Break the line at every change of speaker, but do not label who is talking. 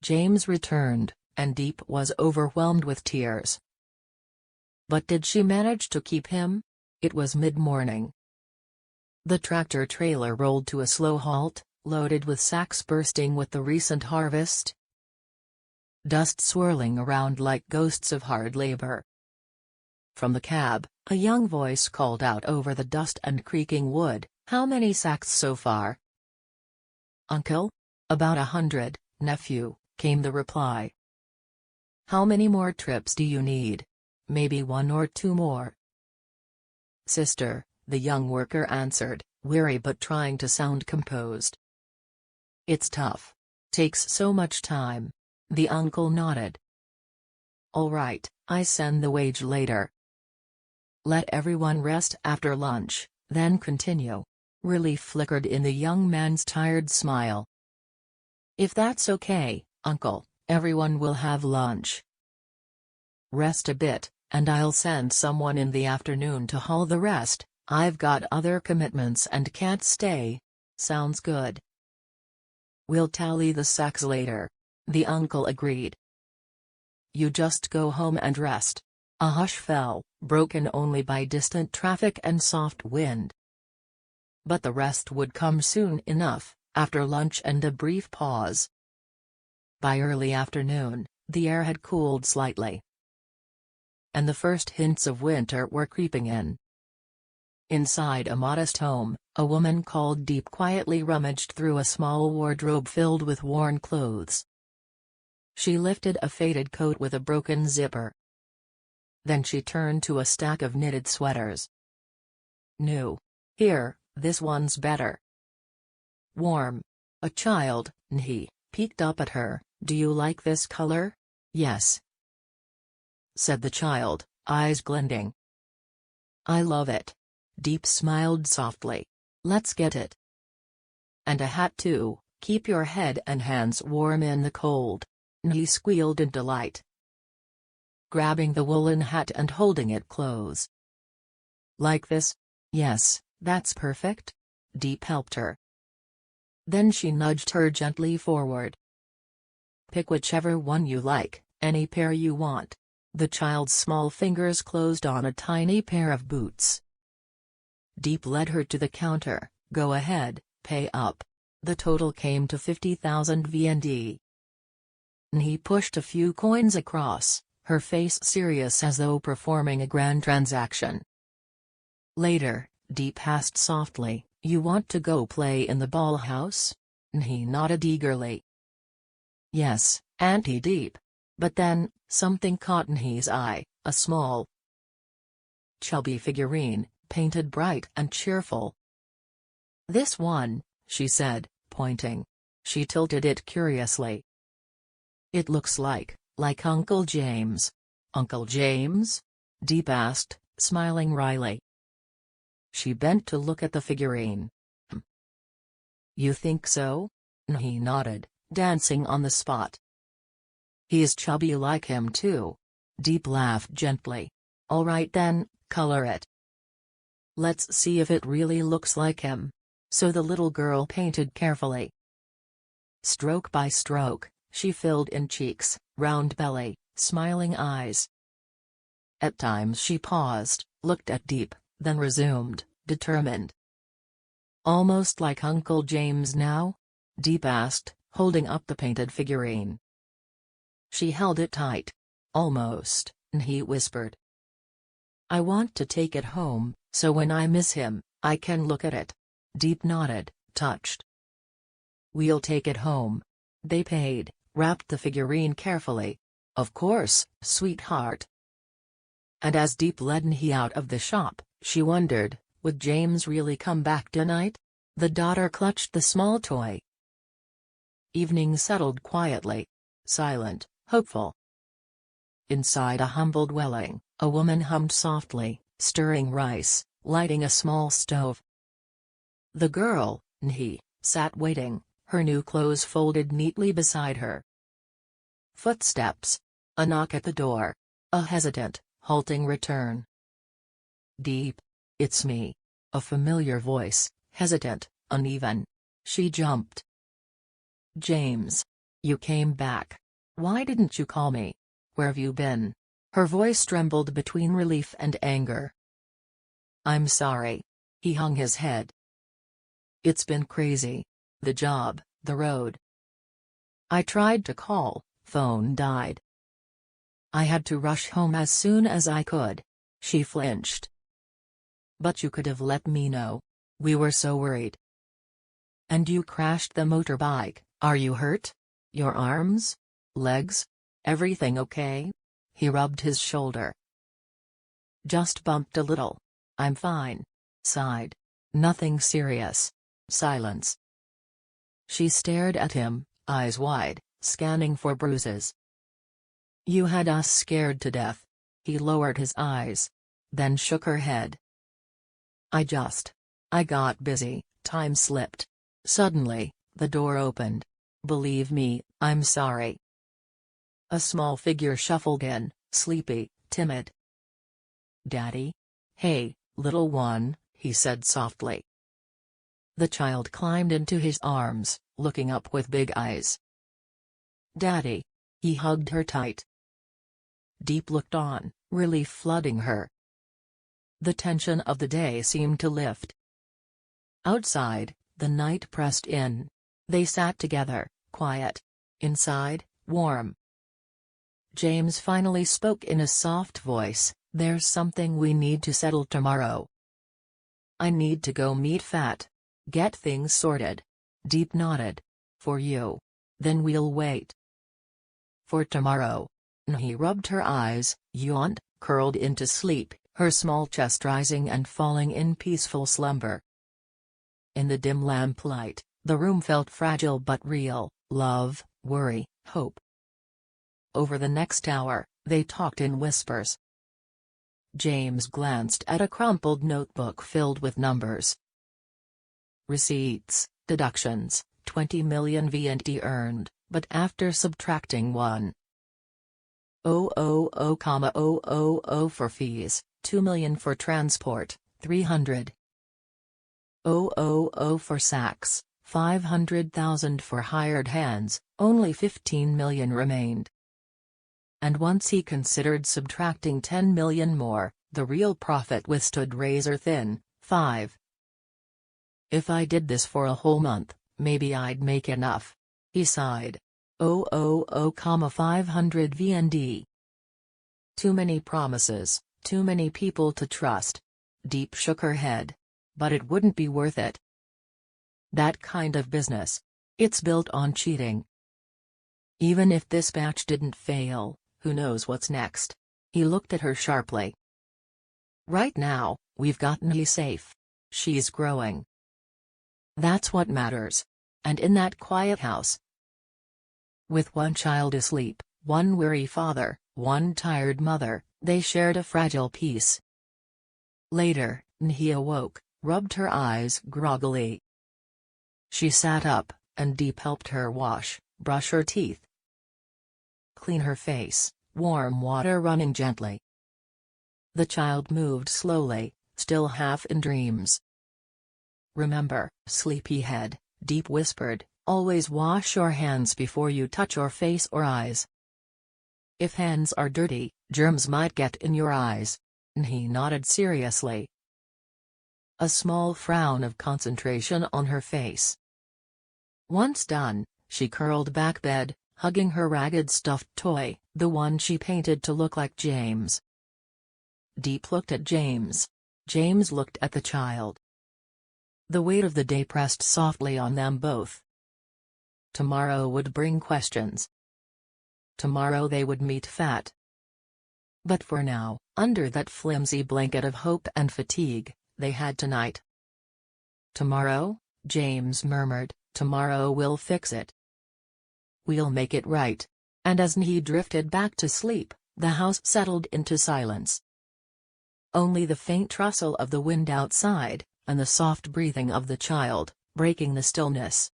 James returned, and Diep was overwhelmed with tears. But did she manage to keep him? It was mid-morning. The tractor-trailer rolled to a slow halt, loaded with sacks bursting with the recent harvest. Dust swirling around like ghosts of hard labor. From the cab, a young voice called out over the dust and creaking wood, "How many sacks so far?" "Uncle? About 100, nephew," came the reply. "How many more trips do you need? Maybe 1 or 2 more." "Sister," the young worker answered, weary but trying to sound composed. "It's tough. Takes so much time." The uncle nodded. "All right, I send the wage later. Let everyone rest after lunch, then continue." Relief flickered in the young man's tired smile. "If that's okay, uncle, everyone will have lunch. Rest a bit, and I'll send someone in the afternoon to haul the rest. I've got other commitments and can't stay." "Sounds good. We'll tally the sacks later," the uncle agreed. "You just go home and rest." A hush fell, broken only by distant traffic and soft wind. But the rest would come soon enough, after lunch and a brief pause. By early afternoon, the air had cooled slightly, and the first hints of winter were creeping in. Inside a modest home, a woman called Diep quietly rummaged through a small wardrobe filled with worn clothes. She lifted a faded coat with a broken zipper. Then she turned to a stack of knitted sweaters. "New. Here, this one's better. Warm." A child, Nihi, peeked up at her. "Do you like this color?" "Yes," said the child, eyes glinting. "I love it." Diep smiled softly. "Let's get it. And a hat too, keep your head and hands warm in the cold." Nihi squealed in delight, grabbing the woolen hat and holding it close. "Like this?" "Yes, that's perfect." Diep helped her. Then she nudged her gently forward. "Pick whichever one you like, any pair you want." The child's small fingers closed on a tiny pair of boots. Diep led her to the counter. "Go ahead, pay up." The total came to 50,000 VND. Nihi pushed a few coins across, her face serious as though performing a grand transaction. Later, Diep asked softly, "You want to go play in the ball house?" Nihi nodded eagerly. "Yes, Auntie Diep." But then, something caught Nihi's eye, a small, chubby figurine, painted bright and cheerful. "This one," she said, pointing. She tilted it curiously. "It looks like Uncle James." "Uncle James?" Diep asked, smiling wryly. She bent to look at the figurine. "You think so?" Nihi nodded, dancing on the spot. "He's chubby like him too." Diep laughed gently. "All right then, color it. Let's see if it really looks like him." So the little girl painted carefully. Stroke by stroke, she filled in cheeks, round belly, smiling eyes. At times she paused, looked at Diep, then resumed, determined. "Almost like Uncle James now?" Diep asked, holding up the painted figurine. She held it tight. "Almost," Nihi whispered. "I want to take it home, so when I miss him, I can look at it." Diep nodded, touched. "We'll take it home." They paid, wrapped the figurine carefully. "Of course, sweetheart." And as Diep led Nihi out of the shop, she wondered, would James really come back tonight? The daughter clutched the small toy. Evening settled quietly. Silent, hopeful. Inside a humble dwelling, a woman hummed softly, stirring rice, lighting a small stove. The girl, Nihi, sat waiting, her new clothes folded neatly beside her. Footsteps. A knock at the door. A hesitant, halting return. "Diep. It's me." A familiar voice, hesitant, uneven. She jumped. "James. You came back. Why didn't you call me? Where've you been? Her voice trembled between relief and anger. I'm sorry. He hung his head. It's been crazy. The job, the road. I tried to call, phone died. I had to rush home as soon as I could. She flinched. But you could have let me know. We were so worried. And you crashed the motorbike. Are you hurt? Your arms? Legs? Everything okay? He rubbed his shoulder. Just bumped a little. I'm fine. Sighed. Nothing serious. Silence. She stared at him, eyes wide, scanning for bruises. You had us scared to death. He lowered his eyes. Then shook her head. I got busy, time slipped. Suddenly, the door opened. Believe me, I'm sorry. A small figure shuffled in, sleepy, timid. Daddy? Hey, little one, he said softly. The child climbed into his arms, looking up with big eyes. Daddy. He hugged her tight. Diep looked on, relief flooding her. The tension of the day seemed to lift. Outside, the night pressed in. They sat together, quiet. Inside, warm. James finally spoke in a soft voice, there's something we need to settle tomorrow. I need to go meet Fat. Get things sorted. Diep nodded. For you. Then we'll wait. For tomorrow. Nihi rubbed her eyes, yawned, curled into sleep, her small chest rising and falling in peaceful slumber. In the dim lamplight, the room felt fragile but real, love, worry, hope. Over the next hour, they talked in whispers. James glanced at a crumpled notebook filled with numbers. Receipts, deductions, 20 million VND earned, but after subtracting 1,000,000 for fees, 2 million for transport, 300,000 for sacks, 500,000 for hired hands, only 15 million remained. And once he considered subtracting 10 million more, the real profit withstood razor thin, 5. If I did this for a whole month, maybe I'd make enough. He sighed. 500 VND. Too many promises, too many people to trust. Diep shook her head. But it wouldn't be worth it. That kind of business. It's built on cheating. Even if this batch didn't fail, who knows what's next? He looked at her sharply. Right now, we've got Nihi safe. She's growing. That's what matters. And in that quiet house, with one child asleep, one weary father, one tired mother, they shared a fragile peace. Later, Nihi awoke, rubbed her eyes groggily. She sat up, and Diep helped her wash, brush her teeth, clean her face, warm water running gently. The child moved slowly, still half in dreams. Remember, sleepyhead, Diep whispered, always wash your hands before you touch your face or eyes. If hands are dirty, germs might get in your eyes. Nihi nodded seriously. A small frown of concentration on her face. Once done, she curled back bed, hugging her ragged stuffed toy, the one she painted to look like James. Diep looked at James. James looked at the child. The weight of the day pressed softly on them both. Tomorrow would bring questions. Tomorrow they would meet Fat. But for now, under that flimsy blanket of hope and fatigue, they had tonight. Tomorrow, James murmured, tomorrow we'll fix it. We'll make it right. And as Nihi drifted back to sleep, the house settled into silence. Only the faint rustle of the wind outside, and the soft breathing of the child, breaking the stillness.